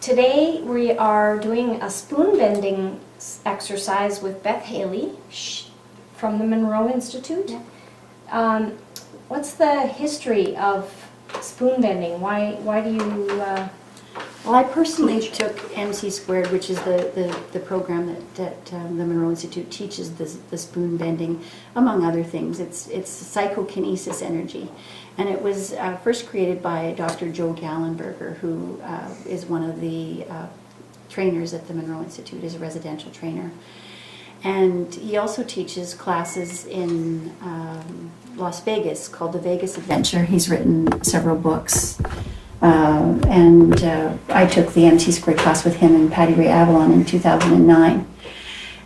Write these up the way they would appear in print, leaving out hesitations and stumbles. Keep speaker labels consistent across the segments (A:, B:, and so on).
A: Today we are doing a spoon bending exercise with Beth Haley from the Monroe Institute.
B: Yeah.
A: What's the history of spoon bending? Why do you...
B: Well, I personally took MC Squared, which is the program that the Monroe Institute teaches the spoon bending, among other things. It's psychokinesis energy. And it was first created by Dr. Joe Gallenberger, who is one of the trainers at the Monroe Institute, is a residential trainer. And he also teaches classes in Las Vegas called the Vegas Adventure. He's written several books. And I took the MC Squared class with him and Patty Ray Avalon in 2009.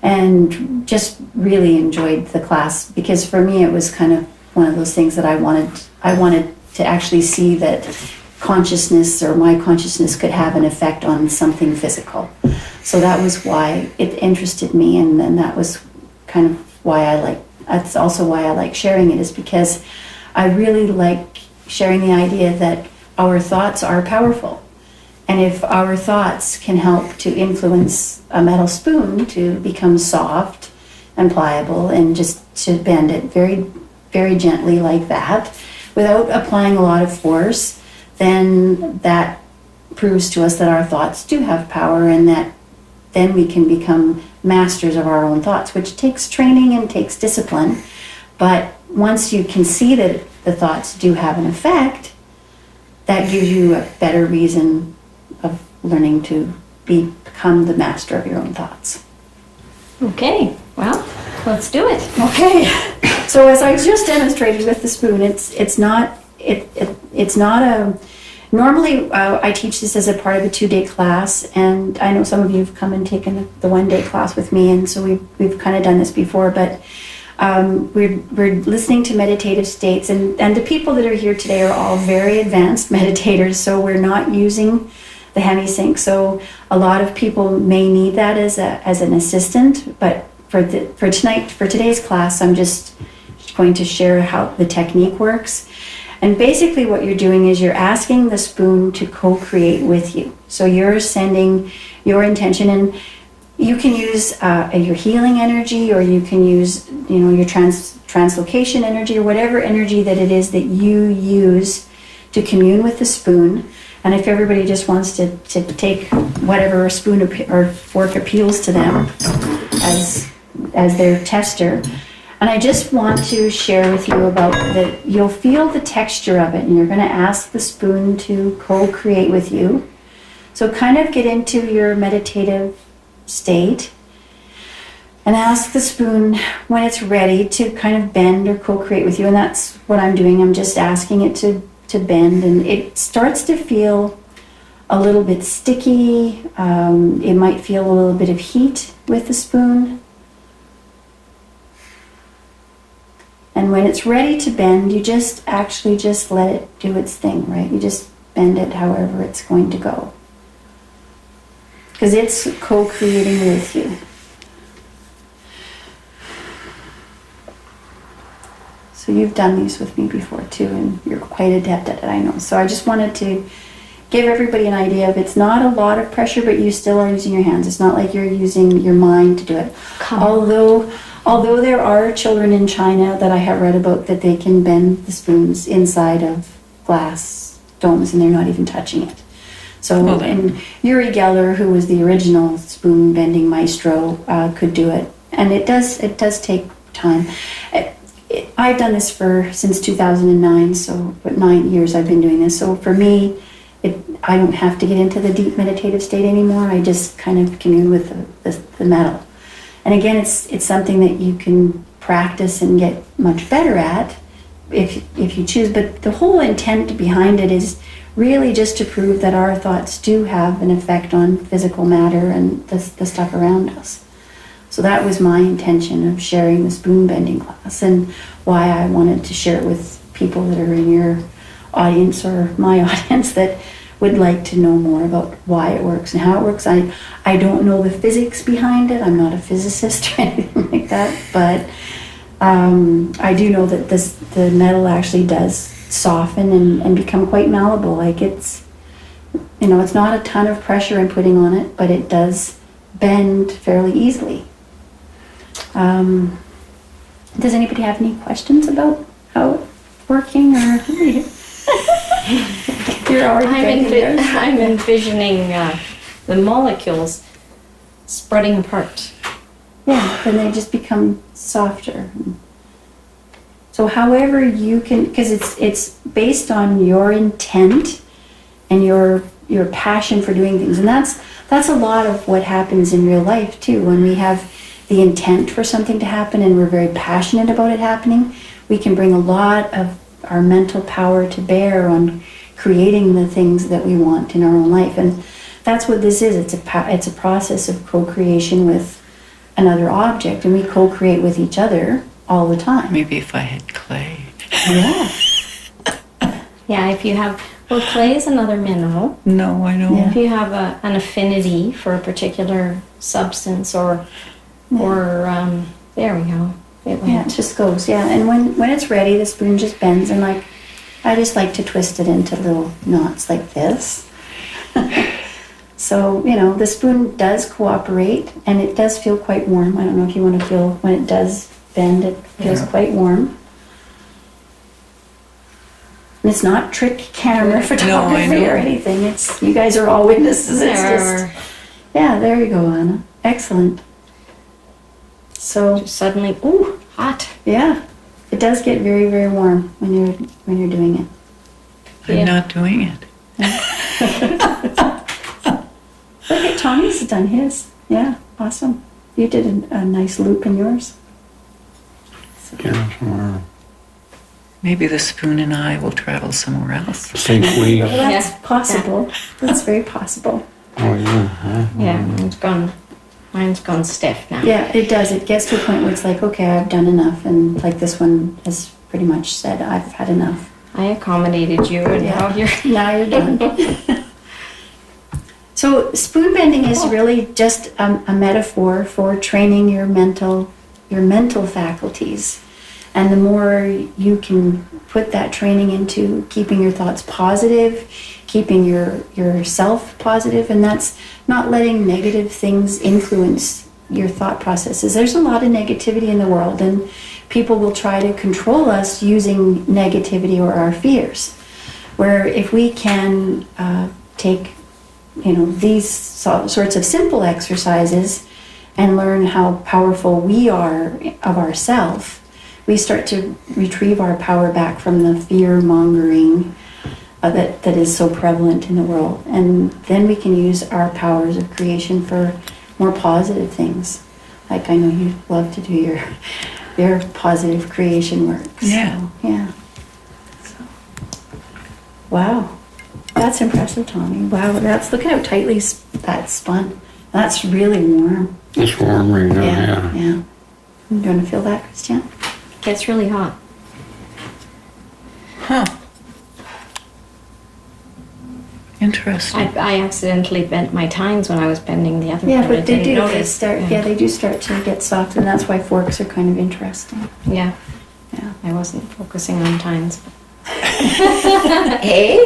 B: And just really enjoyed the class, because for me it was kind of one of those things that I wanted to actually see that consciousness, or my consciousness, could have an effect on something physical. So that was why it interested me, and then that was kind of why that's also why I like sharing it, is because I really like sharing the idea that our thoughts are powerful. And if our thoughts can help to influence a metal spoon to become soft and pliable, and just to bend it very, very gently like that, without applying a lot of force, then that proves to us that our thoughts do have power, and that then we can become masters of our own thoughts, which takes training and takes discipline. But once you can see that the thoughts do have an effect, that gives you a better reason of learning to become the master of your own thoughts.
A: Okay, well, let's do it.
B: Okay, so as I just demonstrated with the spoon, it's not a. Normally, I teach this as a part of a 2-day class, and I know some of you have come and taken the 1-day class with me, and so we've kind of done this before, but we're listening to meditative states, and the people that are here today are all very advanced meditators, so we're not using the HemiSync. So a lot of people may need that as an assistant, but for today's class, I'm just going to share how the technique works. And basically what you're doing is you're asking the spoon to co-create with you. So you're sending your intention, and you can use your healing energy, or you can use your translocation energy, or whatever energy that it is that you use to commune with the spoon. And if everybody just wants to take whatever spoon or fork appeals to them as their tester. And I just want to share with you about that. You'll feel the texture of it, and you're going to ask the spoon to co-create with you. So kind of get into your meditative state and ask the spoon when it's ready to kind of bend or co-create with you. And that's what I'm doing. I'm just asking it to bend, and it starts to feel a little bit sticky. It might feel a little bit of heat with the spoon. And when it's ready to bend, you just let it do its thing, right? You just bend it however it's going to go, because it's co-creating with you. So you've done these with me before too, and you're quite adept at it, I know. So I just wanted to give everybody an idea of, it's not a lot of pressure, but you still are using your hands. It's not like you're using your mind to do it. Although there are children in China that I have read about that they can bend the spoons inside of glass domes, and they're not even touching it. So, and Uri Geller, who was the original spoon bending maestro, could do it, and it does take time. I've done this since 2009, so 9 years I've been doing this. So for me, I don't have to get into the deep meditative state anymore. I just kind of commune with the metal. And again, it's something that you can practice and get much better at if you choose. But the whole intent behind it is really just to prove that our thoughts do have an effect on physical matter and the stuff around us. So that was my intention of sharing the spoon bending class, and why I wanted to share it with people that are in your audience or my audience that would like to know more about why it works and how it works. I don't know the physics behind it. I'm not a physicist or anything like that, but I do know that the metal actually does soften and become quite malleable. Like it's not a ton of pressure I'm putting on it, but it does bend fairly easily. Does anybody have any questions about how it's working, or you're already
A: I'm envisioning the molecules spreading apart.
B: Yeah, then they just become softer. So however you can, because it's based on your intent and your passion for doing things, and that's a lot of what happens in real life too. When we have the intent for something to happen and we're very passionate about it happening, we can bring a lot of our mental power to bear on creating the things that we want in our own life. And that's what this is. It's a process of co-creation with another object, and we co-create with each other all the time.
C: Maybe if I had clay.
B: Yeah.
A: Yeah, if you have, clay is another mineral.
C: No, I know.
B: Yeah.
A: If you have an affinity for a particular substance or there we go. It went.
B: Yeah, it just goes, yeah. And when it's ready, the spoon just bends, and I just like to twist it into little knots like this. So, the spoon does cooperate, and it does feel quite warm. I don't know if you want to feel, when it does bend, it feels quite warm. And it's not trick camera photography or anything. It's, you guys are all witnesses. It's just, yeah, there you go, Anna. Excellent. So
A: Just suddenly, ooh, hot.
B: yeah, it does get very, very warm when you're doing it.
C: I'm not doing it.
B: Look at Tommy's done his. Yeah, awesome. You did a nice loop in yours. So,
D: Yeah,
C: Maybe the spoon and I will travel somewhere else.
D: safely.
B: well, that's
A: Yeah.
B: possible. That's very possible.
D: Oh, yeah.
A: Yeah, mine's gone stiff now.
B: Yeah, it does. It gets to a point where it's like, okay, I've done enough, and like this one has pretty much said, I've had enough.
A: I accommodated you, and
B: Yeah.
A: now you're.
B: Now you're done. So spoon bending is really just a metaphor for training your mental faculties. And the more you can put that training into keeping your thoughts positive, keeping yourself positive, and that's not letting negative things influence your thought processes. There's a lot of negativity in the world, and people will try to control us using negativity or our fears. Where if we can take these sorts of simple exercises and learn how powerful we are of ourselves, we start to retrieve our power back from the fear-mongering that is so prevalent in the world. And then we can use our powers of creation for more positive things. Like I know you love to do your positive creation work.
C: Yeah.
B: So, yeah. So, wow. That's impressive, Tommy. Wow, look at how tightly that's spun. That's really warm.
D: It's warm right now, yeah.
B: Yeah. You want to feel that, Christian?
A: It gets really hot.
C: Huh. Interesting.
A: I accidentally bent my tines when I was bending the other
B: Yeah,
A: part. I
B: but they
A: didn't
B: do.
A: notice.
B: They do start to get soft, and that's why forks are kind of interesting.
A: Yeah,
B: Yeah.
A: I wasn't focusing on tines.
B: Hey?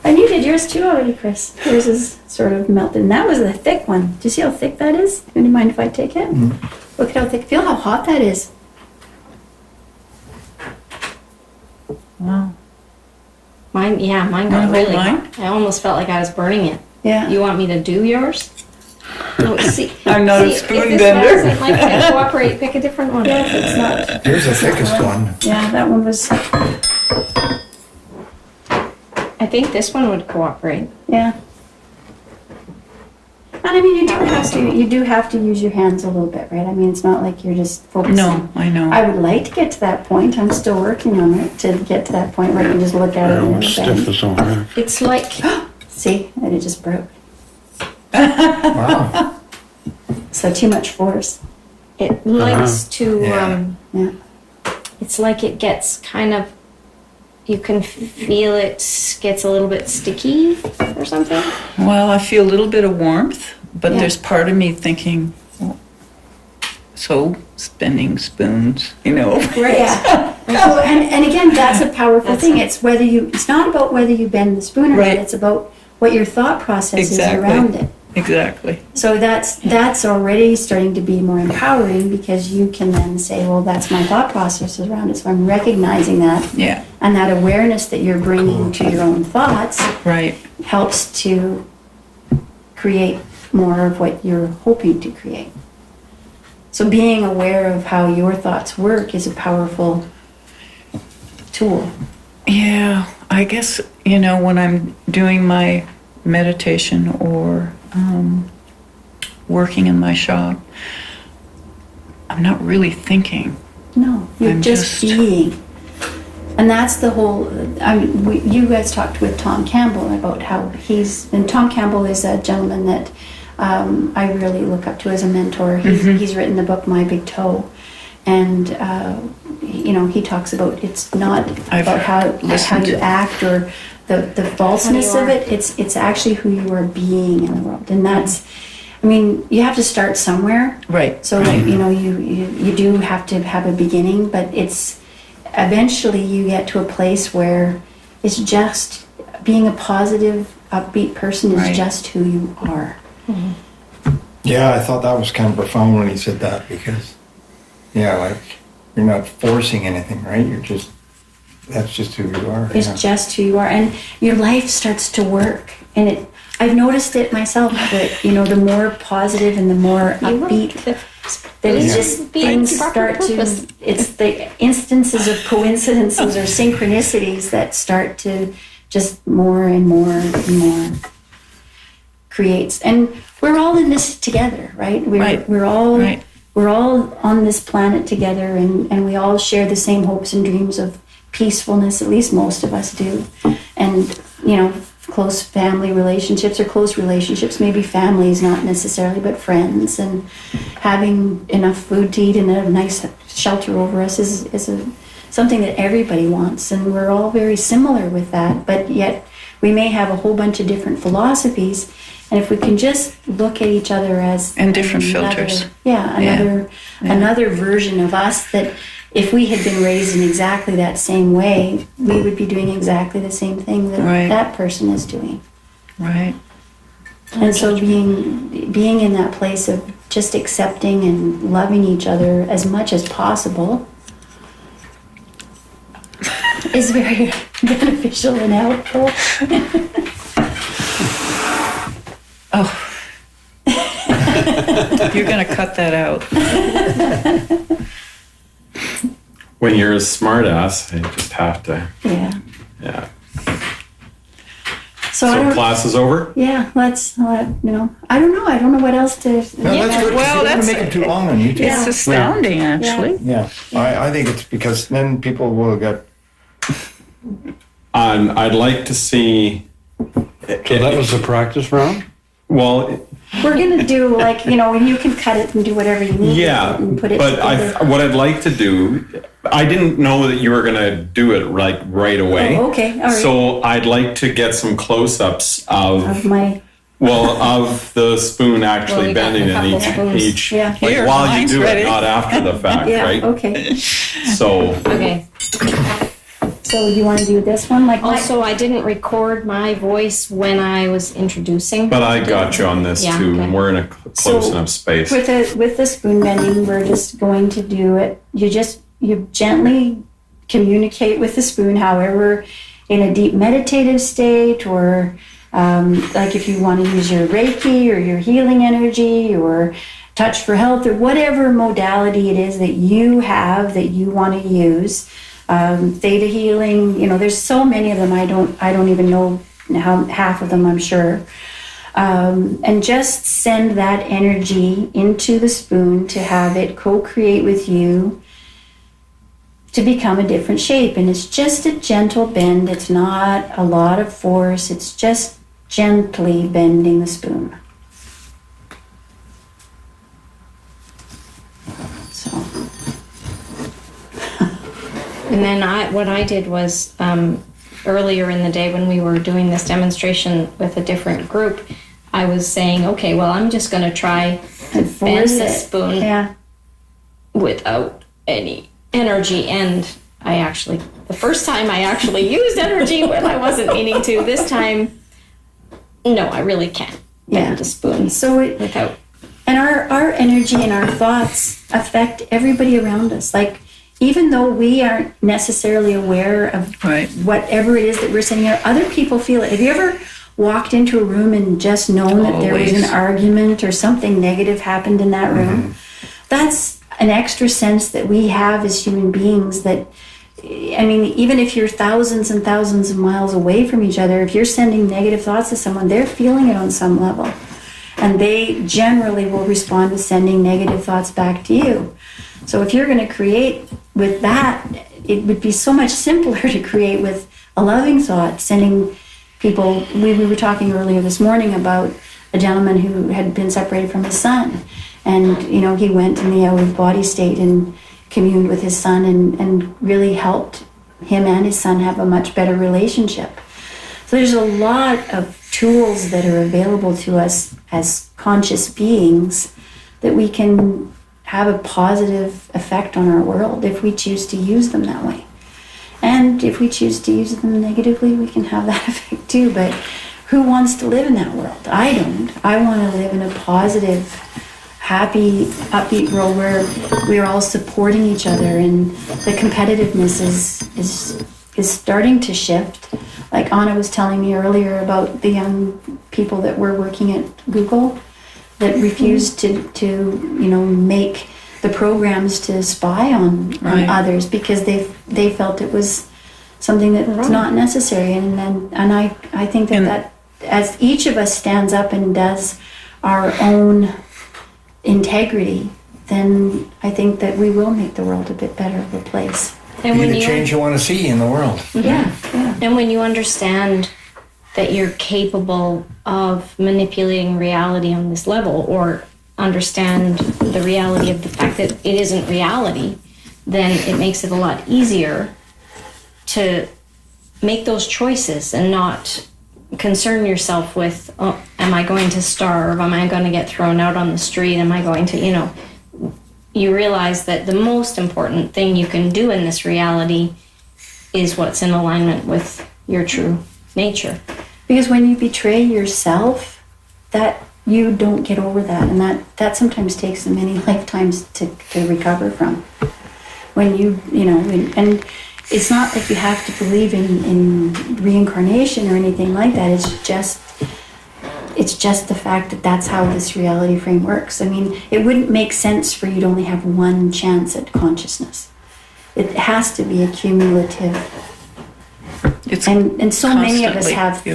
B: And you did yours too already, Chris. Yours is sort of melted. And that was a thick one. Do you see how thick that is? Do you mind if I take it? Look at how thick. Feel how hot that is.
C: Wow.
A: Mine got
C: Wanna hold
A: really
C: mine?
A: hot. I almost felt like I was burning it.
B: Yeah.
A: You want me to do yours? Oh, see,
C: I'm not a
A: see,
C: spoon
A: if this
C: bender.
A: one doesn't like to cooperate, pick a different one.
B: Yeah, it's not.
E: Here's the thickest one.
B: Yeah, that one was.
A: I think this one would cooperate.
B: Yeah. And I mean, you do have to use your hands a little bit, right? I mean, it's not like you're just focusing.
C: No, I know.
B: I would like to get to that point. I'm still working on it to get to that point where you can just look at it and
D: It's
B: it'll
D: stiff
B: bend.
D: as a hair.
A: It's like,
B: See, and it just broke.
E: Wow.
B: So too much force.
A: it likes to,
B: Yeah.
A: it's like it gets kind of, you can feel it gets a little bit sticky or something.
C: Well, I feel a little bit of warmth, but
B: Yeah.
C: there's part of me thinking, well, so spinning spoons,
B: Right. Yeah. No, and again, that's a powerful thing. It's not about whether you bend the spoon or
C: Right.
B: not. It's about what your thought process
C: Exactly.
B: is around it.
C: Exactly.
B: So that's already starting to be more empowering, because you can then say, well, that's my thought process around it. So I'm recognizing that,
C: Yeah.
B: and that awareness that you're bringing to your own thoughts
C: Right.
B: helps to create more of what you're hoping to create. So being aware of how your thoughts work is a powerful tool.
C: Yeah, I guess, when I'm doing my meditation or working in my shop, I'm not really thinking.
B: No, you're
C: I'm
B: just
C: just-
B: being. And that's the whole, you guys talked with Tom Campbell about how and Tom Campbell is a gentleman that I really look up to as a mentor. He's written the book My Big Toe. And, he talks about it's not
C: I've
B: about how
C: listened
B: you
C: to-
B: act or the falseness of it. It's actually who you are being in the world. And that's, you have to start somewhere.
C: Right.
B: So,
C: right.
B: you do have to have a beginning, but it's eventually you get to a place where it's just being a positive, upbeat person is
C: Right.
B: just who you are.
E: Yeah, I thought that was kind of profound when he said that, because, like, you're not forcing anything, right? That's just who you are.
B: It's
E: yeah.
B: just who you are, and your life starts to work. And I've noticed it myself that the more positive and the more upbeat, that it's just things start to. It's the instances of coincidences or synchronicities that start to just more and more and more creates. And we're all in this together, right? We're all.
C: Right.
B: We're all on this planet together, and we all share the same hopes and dreams of peacefulness. At least most of us do. And, close family relationships or close relationships, maybe families, not necessarily, but friends, and having enough food to eat and a nice shelter over us is something that everybody wants. And we're all very similar with that, but yet we may have a whole bunch of different philosophies. And if we can just look at each other as
C: And different filters.
B: Another version of us, that if we had been raised in exactly that same way, we would be doing exactly the same thing that
C: Right.
B: that person is doing.
C: Right.
B: And so being in that place of just accepting and loving each other as much as possible is very beneficial and helpful.
C: Oh. You're going to cut that out.
F: When you're a smartass, you just have to.
B: Yeah.
F: Yeah.
B: So I
F: So
B: don't,
F: class is over?
B: yeah, let's, I don't know. I don't know what else to.
E: No, that's good. 'cause
C: Well,
E: you don't want
C: that's-
E: to make it too long on you.
C: It's astounding, actually.
E: Yeah, I think it's because then people will get.
F: I'd like to see.
D: So that was the practice round?
F: Well,
B: We're gonna do and you can cut it and do whatever you need
F: yeah,
B: with it and put it
F: but
B: together.
F: what I'd like to do, I didn't know that you were gonna do it right away.
B: Oh, okay, all right.
F: So I'd like to get some close-ups
B: Of my,
F: of the spoon actually
A: Well, you got
F: bending
A: a couple
F: in
A: spoons.
F: each,
B: Yeah.
F: like
C: Here,
F: while you
C: mine's
F: do
C: ready.
F: it, not after the fact,
B: yeah,
F: right?
B: okay.
F: So
A: Okay.
B: So you wanna do this one?
A: Also, I didn't record my voice when I was introducing.
F: but I got you on this
A: Yeah,
F: too,
A: okay.
F: and we're in a close
B: So,
F: enough space.
B: With the spoon bending, we're just going to do it. You gently communicate with the spoon, however, in a deep meditative state, or like if you want to use your Reiki or your healing energy or touch for health or whatever modality it is that you have that you want to use. Theta healing, there's so many of them. I don't even know how half of them, I'm sure. And just send that energy into the spoon to have it co-create with you to become a different shape. And it's just a gentle bend. It's not a lot of force. It's just gently bending the spoon. So.
A: And then what I did was earlier in the day when we were doing this demonstration with a different group, I was saying, okay, well, I'm just going to try
B: And
A: bend
B: force
A: the
B: it.
A: spoon
B: Yeah.
A: without any energy and the first time I actually used energy when I wasn't meaning to. This time, no, I really can't bend a spoon without.
B: And our energy and our thoughts affect everybody around us. Like, even though we aren't necessarily aware of whatever it is that we're sending out, other people feel it. Have you ever walked into a room and just known that there was an argument or something negative happened in that room? That's an extra sense that we have as human beings that, I mean, even if you're thousands and thousands of miles away from each other, if you're sending negative thoughts to someone, they're feeling it on some level. And they generally will respond with sending negative thoughts back to you. So if you're going to create with that, it would be so much simpler to create with a loving thought, sending people. We were talking earlier this morning about a gentleman who had been separated from his son. And, he went in the out-of-body state and communed with his son and really helped him and his son have a much better relationship. So there's a lot of tools that are available to us as conscious beings that we can have a positive effect on our world if we choose to use them that way. And if we choose to use them negatively, we can have that effect too. But who wants to live in that world? I don't. I want to live in a positive, happy, upbeat world where we're all supporting each other, and the competitiveness is starting to shift. Like Anna was telling me earlier about the young people that were working at Google that refused to make the programs to spy on others because they felt it was something that's not necessary. And I think that as each of us stands up and does our own integrity, then I think that we will make the world a bit better of a place.
A: And
E: Be the change you want to see in the world.
B: Yeah.
A: And when you understand that you're capable of manipulating reality on this level, or understand the reality of the fact that it isn't reality, then it makes it a lot easier to make those choices and not concern yourself with, oh, am I going to starve? Am I going to get thrown out on the street? Am I going to, you realize that the most important thing you can do in this reality is what's in alignment with your true nature.
B: Because when you betray yourself, that you don't get over that, and that sometimes takes many lifetimes to recover from. When and it's not like you have to believe in reincarnation or anything like that. It's just the fact that that's how this reality frame works. I mean, it wouldn't make sense for you to only have one chance at consciousness. It has to be a cumulative. And so many of us have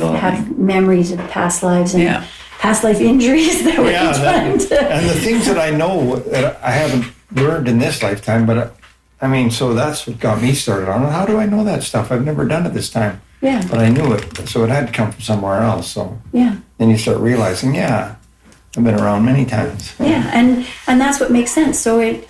B: memories of past lives and past life injuries that we're trying to.
E: And the things that I know that I haven't learned in this lifetime, but so that's what got me started on it. How do I know that stuff? I've never done it this time.
B: Yeah.
E: But I knew it, so it had to come from somewhere else. So
B: yeah.
E: Then you start realizing, I've been around many times.
B: Yeah, and that's what makes sense. So it,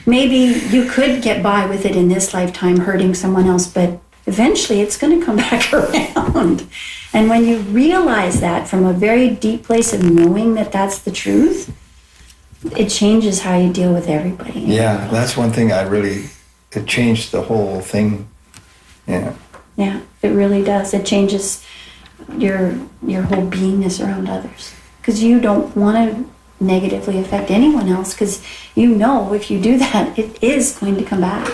B: maybe you could get by with it in this lifetime, hurting someone else, but eventually it's going to come back around. And when you realize that from a very deep place of knowing that that's the truth, it changes how you deal with everybody.
E: Yeah, that's one thing it changed the whole thing. Yeah.
B: Yeah, it really does. It changes your whole beingness around others. Because you don't want to negatively affect anyone else, because if you do that, it is going to come back.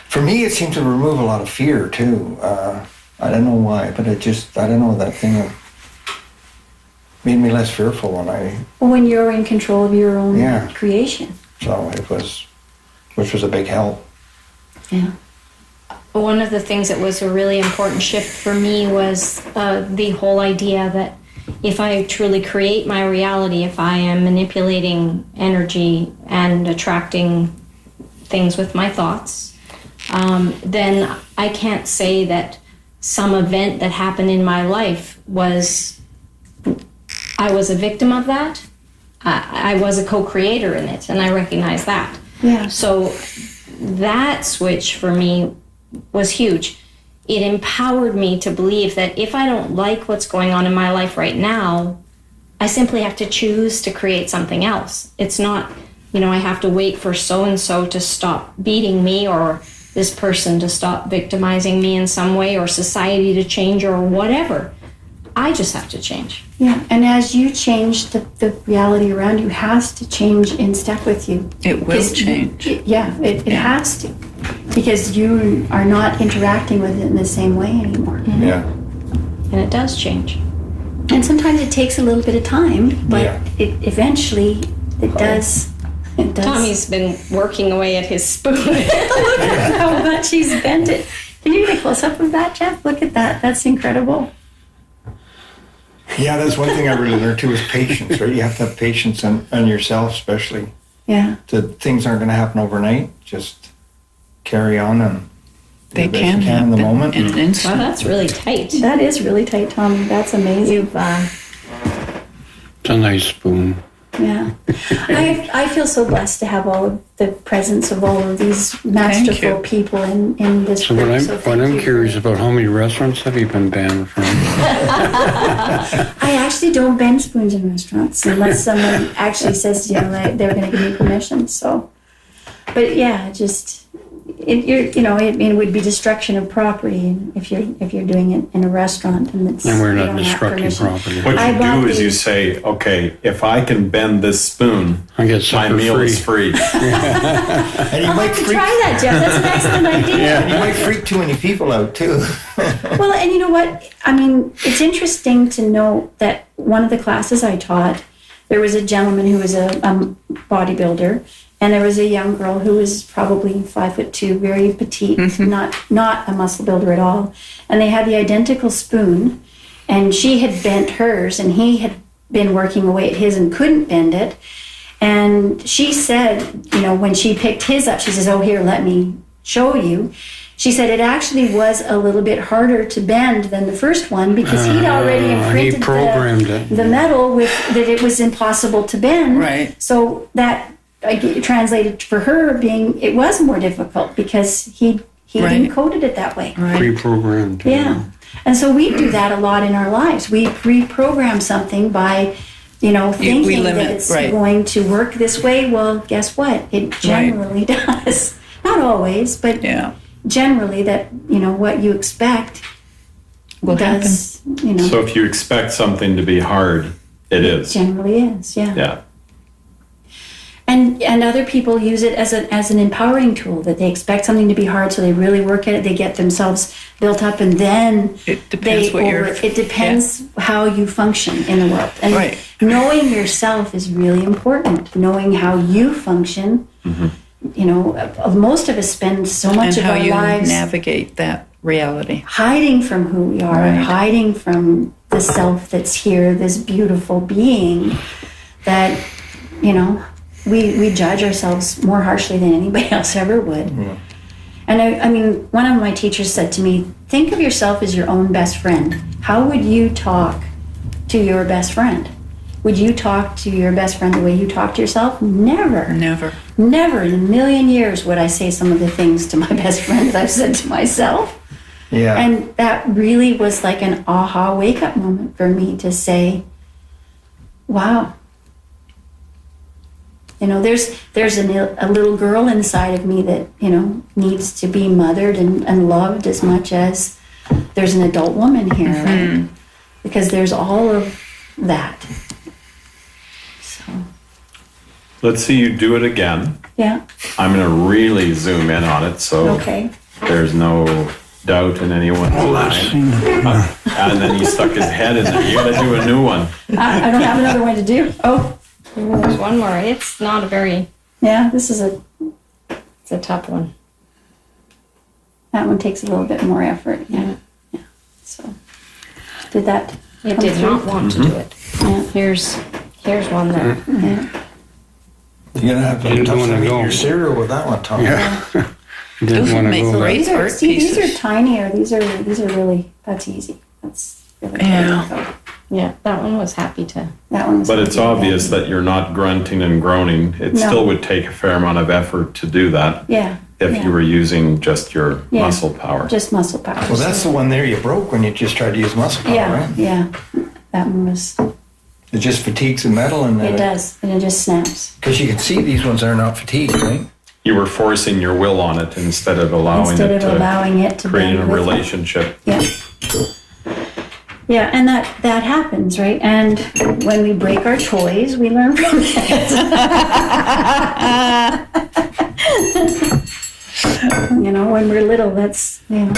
E: For me, it seemed to remove a lot of fear, too. I don't know why, but I don't know, that thing made me less fearful
B: when you're in control of your own creation.
E: So which was a big help.
B: Yeah.
A: One of the things that was a really important shift for me was the whole idea that if I truly create my reality, if I am manipulating energy and attracting things with my thoughts, then I can't say that some event that happened in my life I was a victim of that. I was a co-creator in it, and I recognize that.
B: Yeah.
A: So that switch for me was huge. It empowered me to believe that if I don't like what's going on in my life right now, I simply have to choose to create something else. It's not, I have to wait for so-and-so to stop beating me or this person to stop victimizing me in some way, or society to change, or whatever. I just have to change.
B: Yeah, and as you change, the reality around you has to change in step with you.
C: It will
B: Because
C: change.
B: It has to. Because you are not interacting with it in the same way anymore.
E: Yeah.
A: And it does change.
B: And sometimes it takes a little bit of time, but
E: Yeah.
B: it eventually it does. It does.
A: Tommy's been working away at his spoon.
B: Look at how much he's bent it. Can you get a close up of that, Jeff? Look at that. That's incredible.
E: Yeah, that's one thing I really learned too is patience, right? You have to have patience on yourself, especially.
B: Yeah.
E: Things aren't going to happen overnight. Just carry on and
C: They
E: do the best
C: can
E: you in
C: happen
E: the moment.
C: in an
A: Wow,
C: instant.
A: that's really tight.
B: That is really tight, Tommy. That's amazing.
A: You've
D: It's a nice spoon.
B: Yeah. I feel so blessed to have all of the presence of all of these masterful
C: you.
B: people in this
D: So
B: group.
D: what
B: thank
D: I'm
B: you.
D: curious about, how many restaurants have you been banned from?
B: I actually don't bend spoons in restaurants unless someone actually says, like they're going to give me permission. So, but yeah, just it would be destruction of property if you're doing it in a restaurant and it's
D: And we're
B: you
D: not
B: don't have
D: destructing
B: permission.
D: property.
F: What
B: I
F: you
B: bought
F: do is you
B: these-
F: say, okay, if I can bend this spoon,
D: I get
F: my
D: supper
F: meal
D: free.
F: is free.
E: And you
B: I'll
E: might
B: have to
E: freak,
B: try that, Jeff. That's an excellent idea.
E: you might freak too many people out too.
B: Well, and you know what? I mean, it's interesting to know that one of the classes I taught, there was a gentleman who was a bodybuilder, and there was a young girl who was probably 5'2", very petite, not a muscle builder at all. And they had the identical spoon, and she had bent hers, and he had been working away at his and couldn't bend it. And she said, when she picked his up, she says, "Oh, here, let me show you." She said it actually was a little bit harder to bend than the first one because he'd already
D: He
B: imprinted
D: programmed it.
B: the metal with that it was impossible to bend.
C: Right.
B: So that translated for her being it was more difficult because he
C: Right.
B: encoded it that way.
C: Right.
D: Pre-programmed.
B: Yeah. And so we do that a lot in our lives. We pre-program something by, thinking
C: limit,
B: that it's
C: right.
B: going to work this way. Well, guess what? It generally does. Not always, but
C: Yeah.
B: generally that, what you expect
C: Will
B: does,
F: So if you expect something to be hard, it is.
B: generally is, yeah.
F: Yeah.
B: And other people use it as an empowering tool that they expect something to be hard, so they really work at it. They get themselves built up, and then
C: It depends what you're.
B: it depends how you function in the world. And
C: Right.
B: knowing yourself is really important. Knowing how you function. Most of us spend so much
C: And
B: of
C: how
B: our
C: you
B: lives
C: navigate that reality.
B: hiding from who we are,
C: Right.
B: hiding from the self that's here, this beautiful being that, we judge ourselves more harshly than anybody else ever would. And I mean, one of my teachers said to me, think of yourself as your own best friend. How would you talk to your best friend? Would you talk to your best friend the way you talk to yourself? Never.
C: Never.
B: Never in a million years would I say some of the things to my best friend that I've said to myself.
E: Yeah.
B: And that really was like an aha wake up moment for me to say, wow. There's a little girl inside of me that, needs to be mothered and loved as much as there's an adult woman here, right? Because there's all of that. So,
F: Let's see you do it again.
B: yeah,
F: I'm going to really zoom in on it so
B: okay.
F: there's no doubt in anyone's mind. And then he stuck his head in there. You got to do a new one.
B: I don't have another one to do. Oh,
A: There's one more. It's not a very.
B: yeah, this is
A: It's a tough one.
B: that one takes a little bit more effort. Yeah. So, did that
A: It
B: come
A: did
B: through?
A: not want to do it.
B: Yeah.
A: Here's one that.
B: Yeah.
E: You're going to have
D: You didn't
E: to
D: wanna
E: eat
D: go.
E: your cereal with that one, Tom.
D: Yeah. Didn't
C: Those
D: want
C: would
D: to
C: make
D: go
C: great
D: back.
B: These are,
C: art
B: see, these
C: pieces.
B: are tinier. These are really, that's easy. That's really
C: Yeah.
B: good. So
A: Yeah, that one was happy to.
B: that one was
F: But it's
B: happy.
F: obvious that you're not grunting and groaning. It
B: No.
F: still would take a fair amount of effort to do that
B: Yeah.
F: if
B: yeah.
F: you were using just your
B: Yeah.
F: muscle power.
B: Just muscle power.
E: Well, that's the one there you broke when you just tried to use muscle power,
B: Yeah,
E: right?
B: yeah. That one was,
E: It just fatigues the metal and
B: it
E: then
B: does, and it just snaps.
E: because you can see these ones are not fatigued, right?
F: you were forcing your will on it instead of allowing
B: Instead
F: it
B: of
F: to
B: allowing it to
F: create
B: bend
F: a
B: with it.
F: relationship.
B: Yeah. Yeah, and that happens, right? And when we break our toys, we learn from it. You know, when we're little, that's, you know.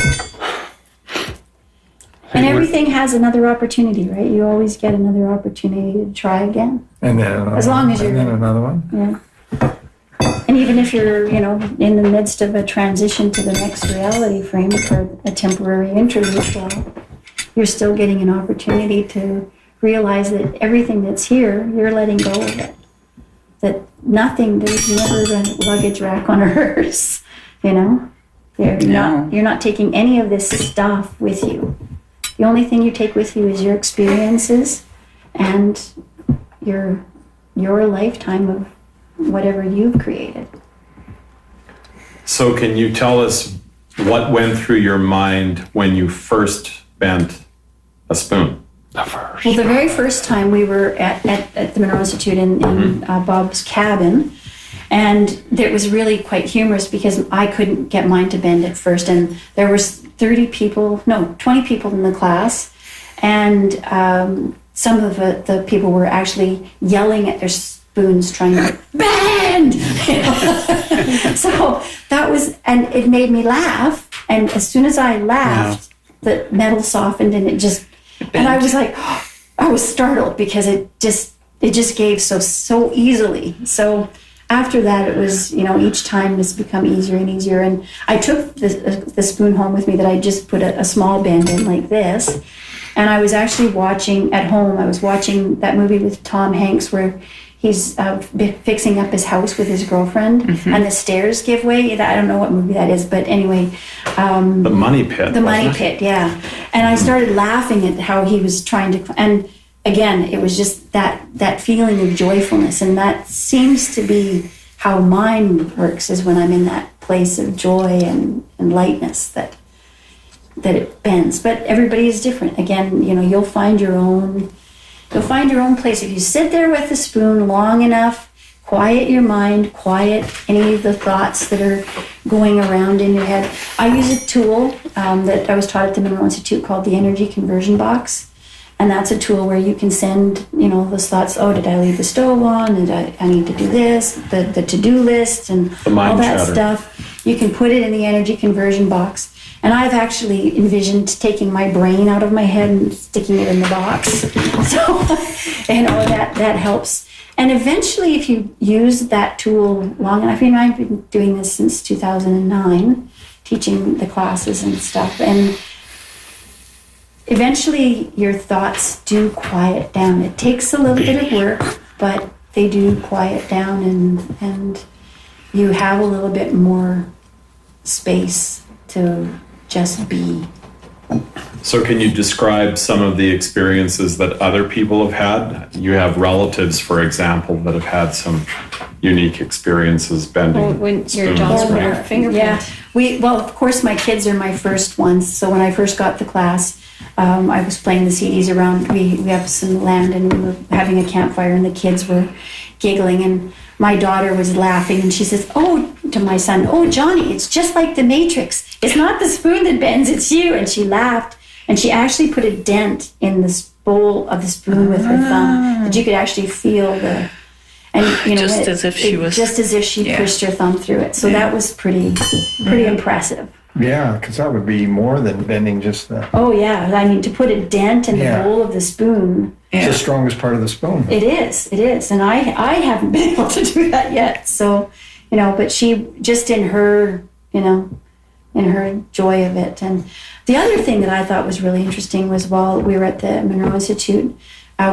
B: And everything has another opportunity, right? You always get another opportunity to try again.
E: And then another
B: As long
E: one,
B: as
E: and
B: you're-
E: then another one.
B: Yeah. And even if you're, you know, in the midst of a transition to the next reality frame for a temporary interlude, well, you're still getting an opportunity to realize that everything that's here, you're letting go of it. That nothing, there's never a luggage rack on a hearse, you know? You're not taking any of this stuff with you. The only thing you take with you is your experiences and your lifetime of whatever you've created.
F: So can you tell us what went through your mind when you first bent a spoon?
B: Well, the very first time we were at the Monroe Institute in Bob's cabin, and it was really quite humorous because I couldn't get mine to bend at first, and there was 20 people in the class, and some of the people were actually yelling at their spoons trying to bend. So that was, and it made me laugh, and as soon as I laughed, the metal softened and it just, and I was like, I was startled because it just gave so easily. So after that, it was, you know, each time has become easier and easier. And I took the spoon home with me that I just put a small bend in like this. And I was actually watching at home, I was watching that movie with Tom Hanks where he's fixing up his house with his girlfriend and the stairs give way. I don't know what movie that is, but anyway.
F: The Money Pit.
B: The Money
F: wasn't it?
B: Pit, yeah. And I started laughing at how he was trying to, and again, it was just that feeling of joyfulness, and that seems to be how mine works, is when I'm in that place of joy and lightness that it bends. But everybody is different. Again, you know, you'll find your own place. If you sit there with the spoon long enough, quiet your mind, quiet any of the thoughts that are going around in your head. I use a tool that I was taught at the Monroe Institute called the Energy Conversion Box. And that's a tool where you can send, you know, those thoughts, oh, did I leave the stove on? And I need to do this, the to-do list and all
F: mind
B: that
F: chatter.
B: stuff. You can put it in the Energy Conversion Box. And I've actually envisioned taking my brain out of my head and sticking it in the box. So, you know, that helps. And eventually, if you use that tool long enough, you know, I've been doing this since 2009, teaching the classes and stuff. And eventually, your thoughts do quiet down. It takes a little bit of work, but they do quiet down, and you have a little bit more space to just be.
F: So can you describe some of the experiences that other people have had? You have relatives, for example, that have had some unique experiences bending
A: When your
F: spoons,
A: jaws were
F: right?
A: your fingerprint.
B: Yeah, well, of course, my kids are my first ones. So when I first got the class, I was playing the CDs around. We have some land, and we were having a campfire, and the kids were giggling, and my daughter was laughing, and she says, "Oh," to my son, "Oh, Johnny, it's just like the Matrix. It's not the spoon that bends, it's you." And she laughed, and she actually put a dent in the bowl of the spoon with her thumb, that you could actually feel the. And you know,
C: Just as if she
B: she pushed her thumb through it. So that was pretty impressive.
E: Yeah, because that would be more than bending just the,
B: Oh yeah, I mean, to put a dent in
E: Yeah.
B: the bowl of the spoon,
E: it's the strongest part of the spoon.
B: it is, and I haven't been able to do that yet. So, you know, but she just in her, you know, in her joy of it. And the other thing that I thought was really interesting was while we were at the Monroe Institute,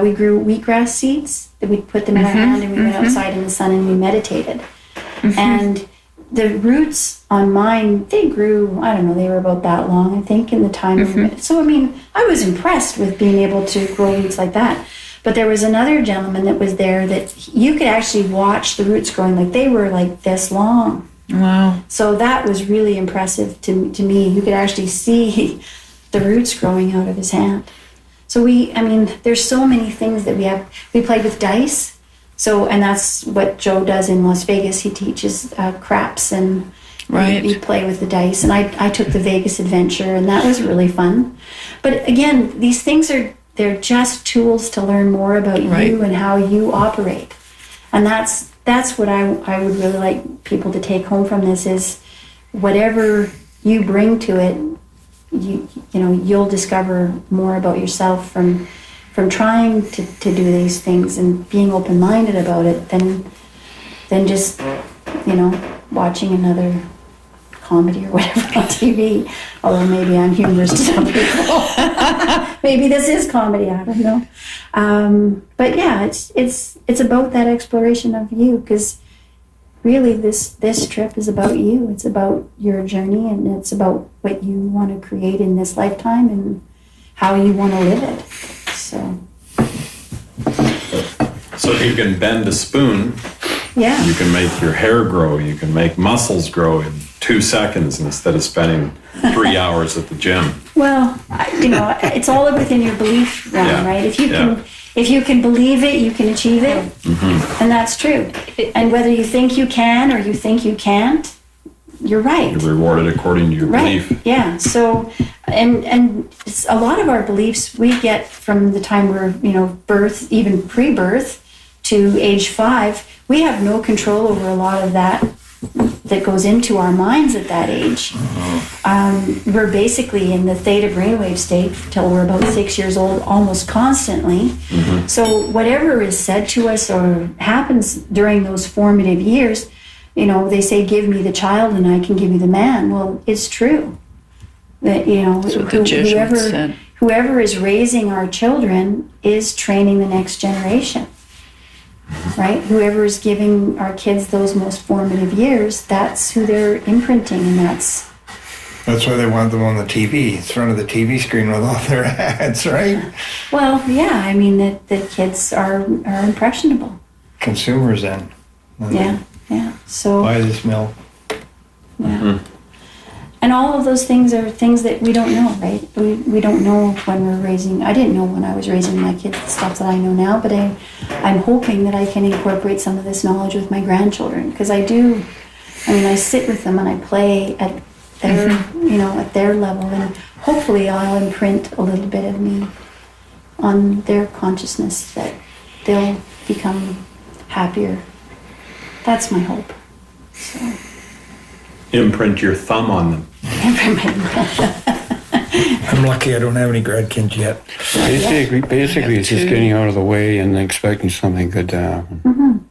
B: we grew wheatgrass seeds. That we'd put them in our hand, and we went outside in the sun and we meditated. And the roots on mine, they grew, I don't know, they were about that long, I think, in the time. So, I mean, I was impressed with being able to grow roots like that. But there was another gentleman that was there that you could actually watch the roots growing, like they were like this long.
C: Wow.
B: So that was really impressive to me. You could actually see the roots growing out of his hand. So there's so many things that we have. We played with dice. So, and that's what Joe does in Las Vegas. He teaches craps and
C: Right.
B: you play with the dice. And I took the Vegas adventure, and that was really fun. But again, these things they're just tools to learn more about
C: Right.
B: you and how you operate. And that's what I would really like people to take home from this is whatever you bring to it, you know, you'll discover more about yourself from trying to do these things and being open-minded about it than just, you know, watching another comedy or whatever on TV. Although maybe I'm humorous to some people. Maybe this is comedy, I don't know. But yeah, it's about that exploration of you, because really this trip is about you. It's about your journey, and it's about what you want to create in this lifetime and how you want to live it.
F: So if you can bend a spoon,
B: Yeah.
F: you can make your hair grow, you can make muscles grow in 2 seconds instead of spending 3 hours at the gym.
B: Well, it's all within your belief realm,
F: Yeah,
B: right?
F: yeah.
B: If you can believe it, you can achieve it, and that's true. And whether you think you can or you think you can't, you're right.
F: You're rewarded according to your
B: Right.
F: belief.
B: Yeah. So, and a lot of our beliefs we get from the time we're, birth, even pre-birth to age 5. We have no control over a lot of that goes into our minds at that age. We're basically in the theta brainwave state till we're about 6 years old, almost constantly. So whatever is said to us or happens during those formative years, they say, give me the child and I can give you the man. Well, it's true. That,
C: That's what the Jesuits said.
B: whoever is raising our children is training the next generation. Right? Whoever is giving our kids those most formative years, that's who they're imprinting, and that's
E: That's why they want them on the TV, in front of the TV screen with all their ads, right?
B: well, yeah. I mean, the kids are impressionable.
E: Consumers then. When they
B: Yeah. So
E: Buy this milk.
B: yeah. And all of those things are things that we don't know, right? We don't know when we're raising. I didn't know when I was raising my kids the stuff that I know now, but I'm hoping that I can incorporate some of this knowledge with my grandchildren, because I do. I mean, I sit with them and I play at their, at their level, and hopefully I'll imprint a little bit of me on their consciousness, that they'll become happier. That's my hope. So.
F: Imprint your thumb on them.
E: I'm lucky I don't have any grandkids yet.
D: Basically, it's just getting out of the way and expecting something good to happen.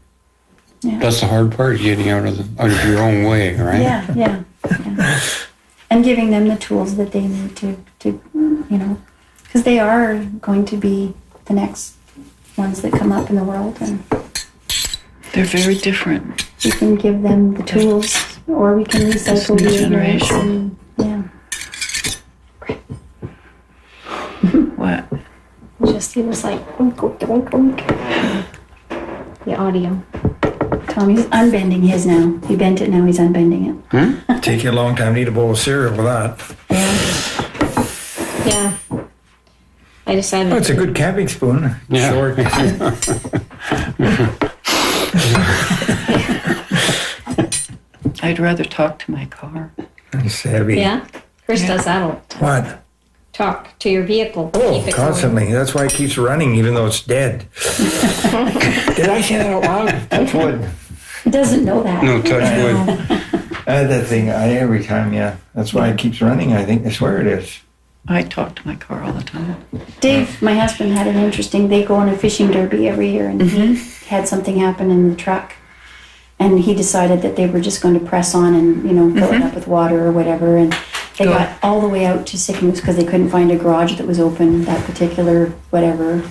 B: Yeah.
D: That's the hard part, getting out of your own way, right?
B: Yeah. And giving them the tools that they need to because they are going to be the next ones that come up in the world, and
C: They're very different.
B: we can give them the tools, or we can recycle
C: new
B: the ignorance.
C: generation.
B: And,
C: What?
A: He was like, oink, oink, oink, oink. The audio.
B: Tommy's unbending his now. He bent it, now he's unbending it.
E: Take you a long time to eat a bowl of cereal with that.
A: Yeah. I decided.
E: Oh, it's a good camping spoon.
D: Yeah.
E: Short.
C: I'd rather talk to my car.
E: It's heavy.
A: Yeah. Chris does that all the time.
E: What?
A: Talk to your vehicle.
E: Oh,
A: Keep it
E: constantly. That's why it keeps running even though it's dead. Did I say that out loud? Touch wood.
B: He doesn't know that.
D: No, touch wood.
E: I had that thing every time, yeah. That's why it keeps running, I think. I swear it is.
C: I talk to my car all the time.
B: Dave, my husband, had an interesting, they go on a fishing derby every year, and he had something happen in the truck. And he decided that they were just going to press on and, fill it up with water or whatever. And they
C: Good.
B: got all the way out to Sycamore because they couldn't find a garage that was open that particular whatever.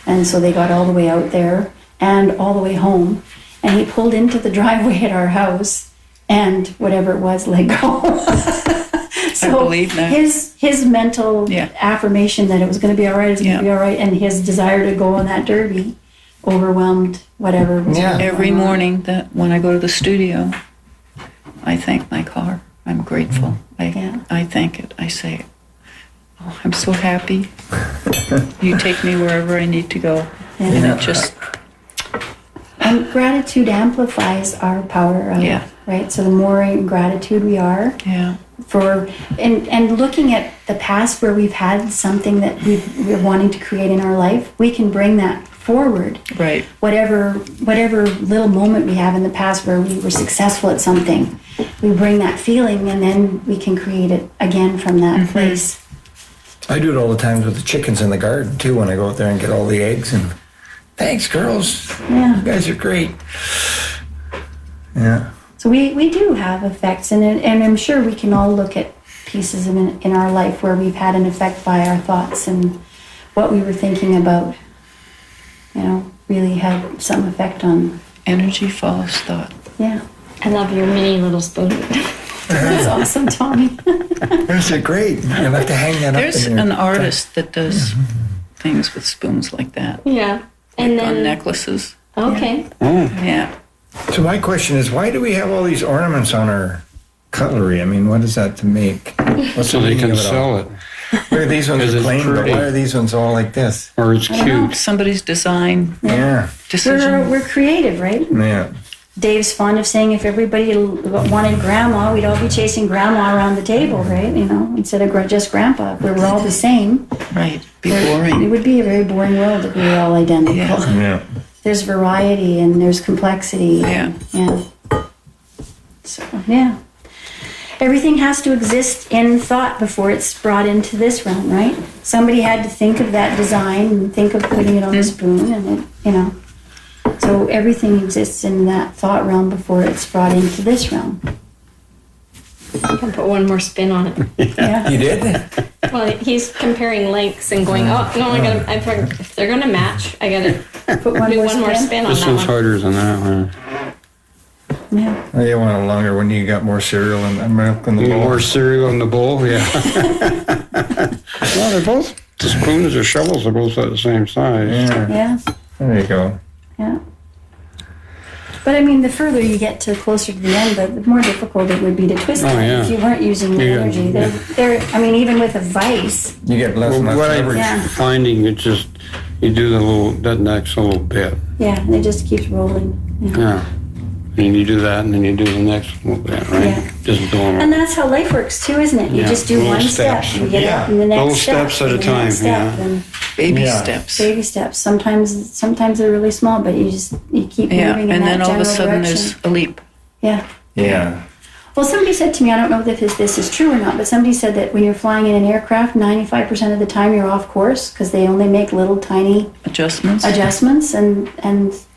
B: And so they got all the way out there and all the way home. And he pulled into the driveway at our house, and whatever it was let go. So
C: I believe that.
B: his mental
C: Yeah.
B: affirmation that it was going to be all right, it's going to be all right, and his desire to go on that derby overwhelmed whatever was
E: Yeah.
B: going
C: Every
B: on.
C: morning that when I go to the studio, I thank my car. I'm grateful.
B: Yeah.
C: I thank it. I say, oh, I'm so happy. You take me wherever I need to go.
B: Yeah.
C: And it just,
B: Gratitude amplifies our power of,
C: Yeah.
B: right? So the more in gratitude we are
C: Yeah.
B: for, and looking at the past where we've had something that we're wanting to create in our life, we can bring that forward.
C: Right.
B: Whatever little moment we have in the past where we were successful at something, we bring that feeling and then we can create it again from that place.
E: I do it all the time with the chickens in the garden too, when I go out there and get all the eggs and thanks girls.
B: Yeah.
E: You guys are great. Yeah.
B: So we do have effects, and I'm sure we can all look at pieces in our life where we've had an effect by our thoughts and what we were thinking about, really had some effect on,
C: Energy follows thought.
B: yeah.
A: I love your mini little spoon.
B: That's awesome, Tommy.
E: Those are great. I'd like to hang that
C: There's
E: up in your...
C: an artist that does things with spoons like that.
A: Yeah. And
C: On
A: then,
C: necklaces.
A: okay.
C: Yeah.
E: So my question is, why do we have all these ornaments on our cutlery? I mean, what is that to make? What's
D: So
E: the
D: they
E: meaning
D: can
E: of it all?
D: sell it,
E: Look at these ones
D: 'Cause
E: are
D: it's
E: plain, but
D: pretty.
E: why are these ones all like this?
D: or it's cute.
C: Somebody's design
E: Yeah.
C: decision.
B: We're creative, right?
E: Yeah.
B: Dave's fond of saying if everybody wanted grandma, we'd all be chasing grandma around the table, right? Instead of just grandpa. If we were all the same,
C: Right. Be
B: it
C: boring.
B: would be a very boring world if we were all identical.
C: Yeah.
E: Yeah.
B: There's variety and there's complexity.
C: Yeah.
B: Yeah. So, yeah. Everything has to exist in thought before it's brought into this realm, right? Somebody had to think of that design and think of putting it on the spoon and it. So everything exists in that thought realm before it's brought into this realm.
A: I can put one more spin on it.
B: Yeah.
E: You did?
A: Well, he's comparing lengths and going, oh, no, if they're going to match, I got to
B: Put one
A: do
B: more
A: one more
B: spin.
A: spin on
D: This
A: that
D: one's
A: one.
D: harder than that one.
B: Yeah.
E: Oh, you want a longer one? You got more cereal and milk in the
D: You
E: bowl.
D: need more cereal in the bowl, yeah. Well, they're both, the spoons or shovels are both at the same size.
E: Yeah.
B: Yeah.
E: There you go.
B: Yeah. But I mean, the further you get to closer to the end, the more difficult it would be to twist
D: Oh,
B: them
D: yeah.
B: if you weren't using the
D: Yeah.
B: energy. Even with a vice,
E: You get less
D: Well,
E: and less
D: what I'm
E: leverage.
B: Yeah.
D: finding, it's just, you do that next little bit.
B: yeah, and it just keeps rolling. Yeah.
D: Yeah. And you do that, and then you do the next little bit, right?
B: Yeah.
D: Just doing
B: And
D: it.
B: that's how life works too, isn't it? You
D: Yeah,
B: just do
D: little
B: one
D: steps.
B: step, you get
E: Yeah.
B: up, and the next
D: Little
B: step,
D: steps at a
B: and the next
D: time, yeah.
B: step, and
C: Baby
E: Yeah.
C: steps.
B: baby steps. Sometimes they're really small, but you keep
C: Yeah.
B: moving in
C: And
B: that
C: then all of
B: general
C: a sudden
B: direction.
C: there's a leap.
B: Yeah.
E: Yeah.
B: Well, somebody said to me, I don't know if this is true or not, but somebody said that when you're flying in an aircraft, 95% of the time you're off course because they only make little tiny
C: Adjustments.
B: adjustments and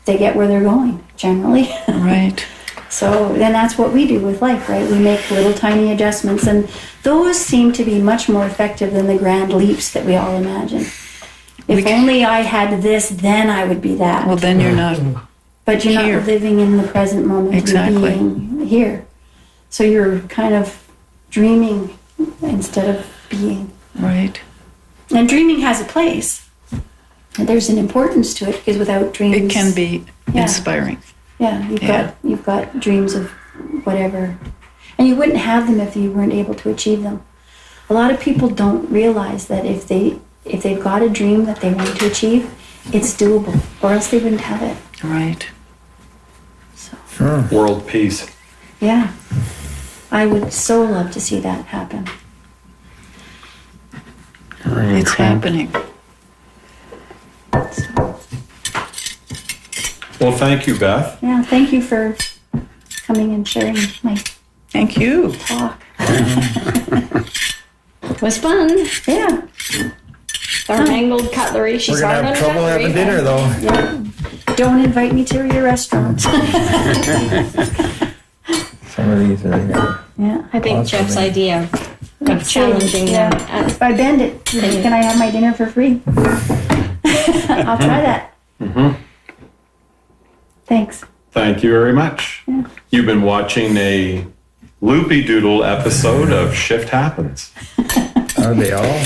B: they get where they're going generally.
C: Right.
B: So then that's what we do with life, right? We make little tiny adjustments and those seem to be much more effective than the grand leaps that we all imagine. If only I had this, then I would be that.
C: Well, then you're not.
B: But you're
C: Here.
B: not living in the present moment
C: Exactly.
B: and being here. So you're kind of dreaming instead of being.
C: Right.
B: And dreaming has a place. And there's an importance to it because without dreams,
C: It can be
B: Yeah.
C: inspiring.
B: Yeah,
C: Yeah.
B: you've got dreams of whatever, and you wouldn't have them if you weren't able to achieve them. A lot of people don't realize that if they've got a dream that they want to achieve, it's doable, or else they wouldn't have it.
C: Right.
B: So
F: World peace.
B: yeah, I would so love to see that happen.
C: It's happening.
B: So,
F: Well, thank you, Beth.
B: yeah, thank you for coming and sharing my
C: Thank you.
B: talk.
A: It was fun.
B: Yeah,
A: Our mangled cutlery. She's
E: We're gonna
A: hard
E: have
A: on
E: trouble
A: cutlery.
E: having dinner though.
B: yeah. Don't invite me to your restaurant.
E: Some of these are.
B: Yeah.
A: I think
E: Lots of
A: Jeff's
E: them.
A: idea of challenging
B: Yeah.
A: them.
B: If I bend it, can I have my dinner for free? I'll try that. Thanks.
F: Thank you very much.
B: Yeah.
F: You've been watching a loopy doodle episode of Shift Happens.
E: Are they all?